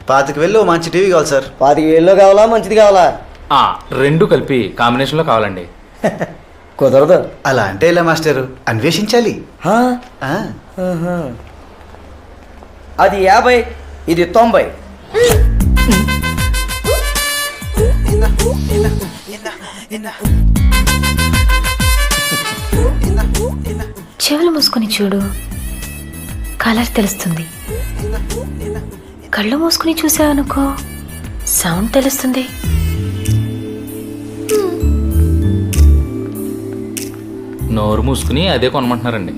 25,000 మంచి టీవీ కావాలి సార్. 25,000 కావాలా మంచిది కావాలా? రెండు కలిపి కాంబినేషన్లో కావాలండి. కుదరదు. అలా అంటే ఇలా మాస్టరు, అన్వేషించాలి. హా? ఆ, ఆహా. అది 50, ఇది 90. చెవులు మూసుకుని చూడు, కలర్ తెలుస్తుంది. కళ్ళు మూసుకుని చూసావనుకో, సౌండ్ తెలుస్తుంది. నోరు మూసుకుని అదే కొనమంటున్నారండి.